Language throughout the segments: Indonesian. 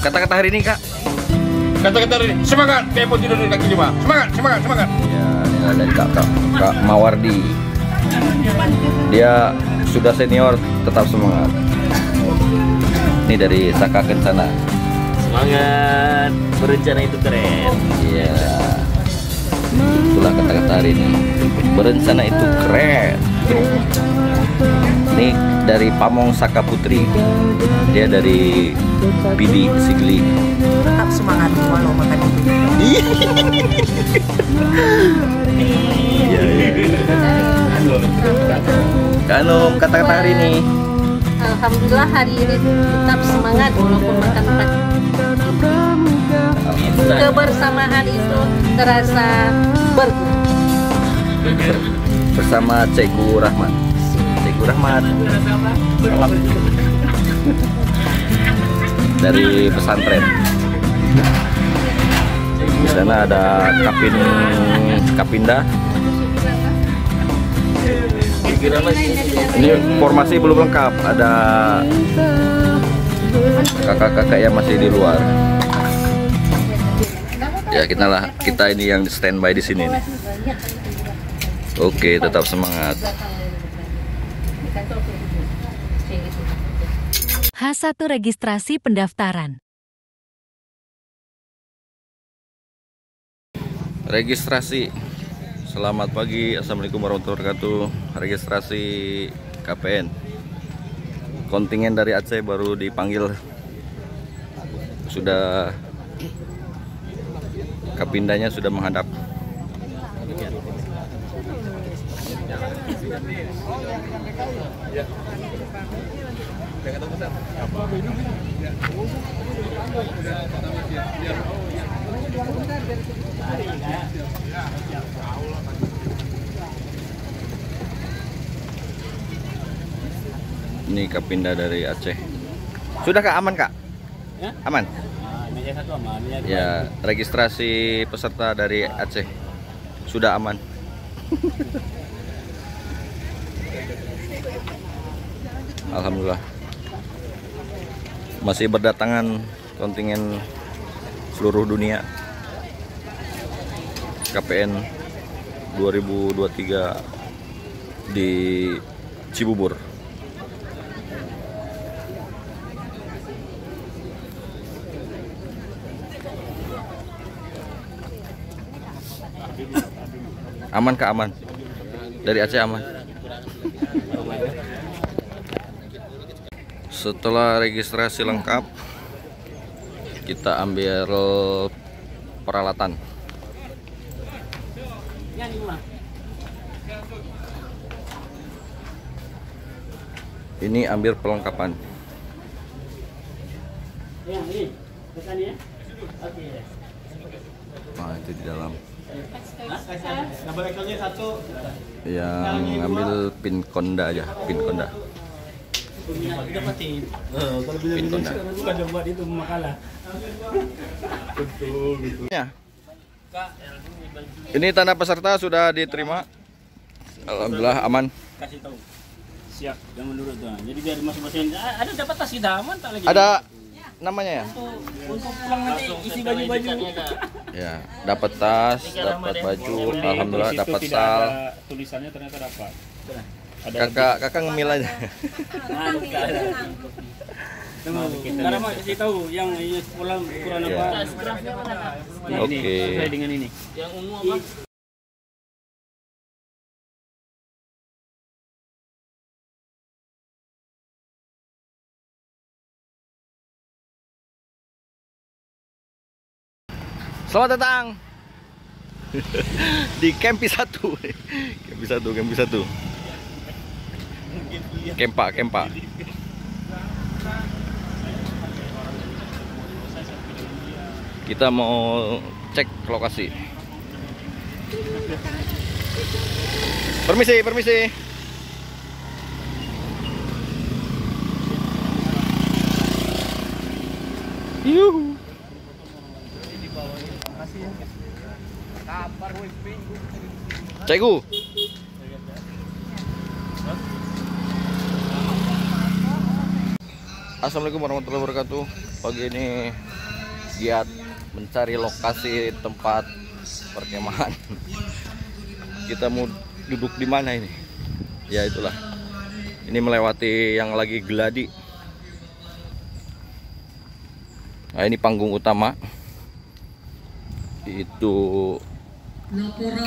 Kata-kata hari ini, Kak. Kata-kata hari ini, semangat kayak pun tidur di kaki lima. Semangat, semangat, semangat. Ya, ini dari Kak Mawardi. Dia sudah senior, tetap semangat. Ini dari Saka Kencana. Semangat, berencana itu keren. Iya. Itulah kata-kata hari ini. Berencana itu keren. Ini dari Pamong Saka Putri. Dia dari Pidi Sigli. Tetap semangat walau makan itu. Iya, iya. Kanum, kata-kata hari ini. Alhamdulillah hari ini tetap semangat walaupun makan pagi. Kebersamaan itu terasa Bersama Cikgu Rahmat. Cikgu Rahmat dari pesantren. Di sana ada Kapinda. Ini formasi belum lengkap, ada kakak-kakak yang masih di luar. Ya kita ini yang standby di sini nih. Oke, tetap semangat. H1 registrasi pendaftaran. Registrasi. Selamat pagi, assalamualaikum warahmatullahi wabarakatuh. Registrasi KPN. Kontingen dari Aceh baru dipanggil. Sudah Kapindanya sudah menghadap. Ini Kapinda dari Aceh. Sudah Kak, aman Kak? Ya? Aman? Meja satu aman. Ya, registrasi peserta dari Aceh sudah aman. Alhamdulillah. Masih berdatangan kontingen seluruh dunia. KPN 2023 di Cibubur. Aman Kak, aman. Dari Aceh aman. Setelah registrasi lengkap, kita ambil peralatan. Ini ambil perlengkapan. Nah, itu di dalam. Yang ngambil pin konda aja, pin konda. Pin konda. Ya. Ini tanda peserta sudah diterima. Alhamdulillah aman. Kasih tahu. Siap, yang menurut tuh. Jadi biar masuk-masukin. Ada dapat tas kita aman tak lagi? Ada namanya ya? Untuk pulang nanti isi baju-baju. Ya, dapat tas, dapat baju, alhamdulillah dapat sal. Tulisannya ternyata dapat. Kakak ngemil aja. Karena mau kasih tahu yang pulang ukuran apa. Oke. Sesuai dengan ini. Yang ungu apa? Selamat datang di Kempi 1. Kempi 1. Kempa. Kita mau cek lokasi. Permisi. Yuhu. Cikgu. Assalamualaikum warahmatullahi wabarakatuh. Pagi ini giat mencari lokasi tempat perkemahan. Kita mau duduk di mana ini? Ya itulah. Ini melewati yang lagi geladi. Nah, ini panggung utama. Itu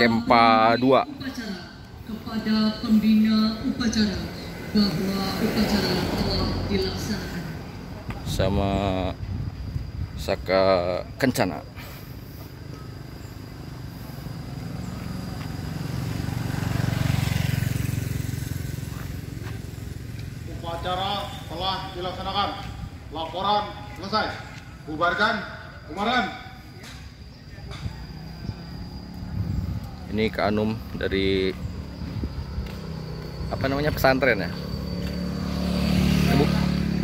Kempa 2. Kepada pembina upacara bahwa upacara telah dilaksanakan. Sama Saka Kencana. Upacara telah dilaksanakan. Laporan selesai. Bubarkan, bubaran. Ini Kak Anum dari apa namanya, pesantren ya?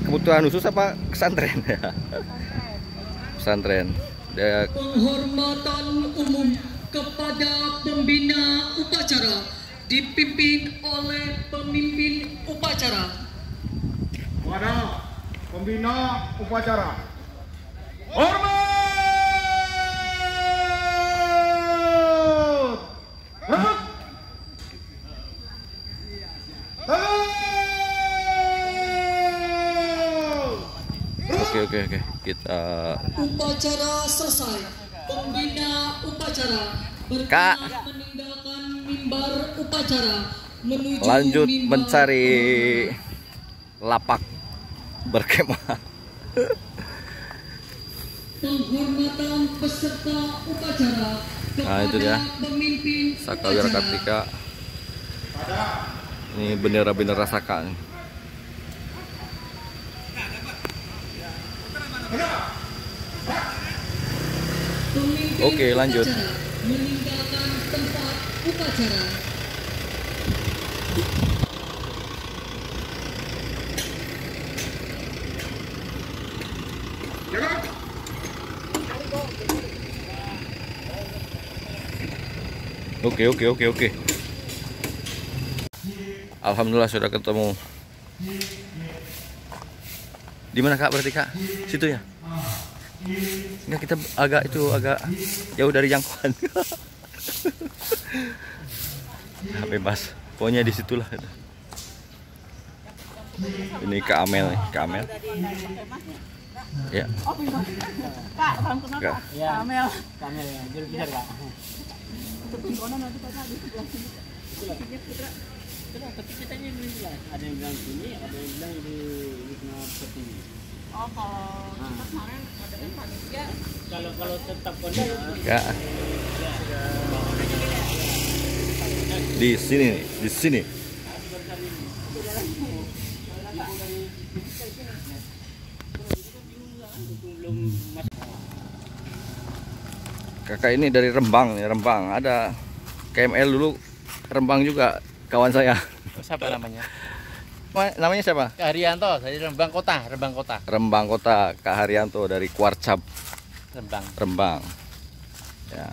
Kebutuhan khusus apa pesantren ya? Pesantren. Penghormatan umum kepada pembina upacara dipimpin oleh pemimpin upacara. Kepada pembina upacara. Hormat! Oke. Kita Upacara selesai. Pembina upacara berkenan meninggalkan mimbar upacara menuju lanjut mimbar mencari lapak berkemah. penghormatan peserta upacara Nah, itu dia. pemimpin Saka Wirakartika. Ini bendera-bendera Saka nih. Pemimpin Oke, lanjut. upacara meninggalkan tempat upacara. Oke. Alhamdulillah sudah ketemu. Di mana Kak berarti Kak? Situ ya? Enggak, kita agak jauh dari jangkauan. Bebas. Pokoknya di situlah. Ini Kak Amel nih, Kak Amel. Ya. Kak. Ya, Kamel ya, jujur Kak. Itulah, tapi ceritanya belum jelas. Ada yang bilang sini, ada yang bilang di Wisma seperti ini. Oh, kalau kemarin ada yang panitia. Kalau tetap kondisi Kak. Di sini nih, di sini. Kakak ini dari Rembang nih, Rembang. Ada KML dulu Rembang juga, kawan saya. Siapa namanya? Namanya siapa? Kak Haryanto dari Rembang Kota. Rembang Kota, Kak Haryanto dari Kuarcap Rembang. Rembang. Ya.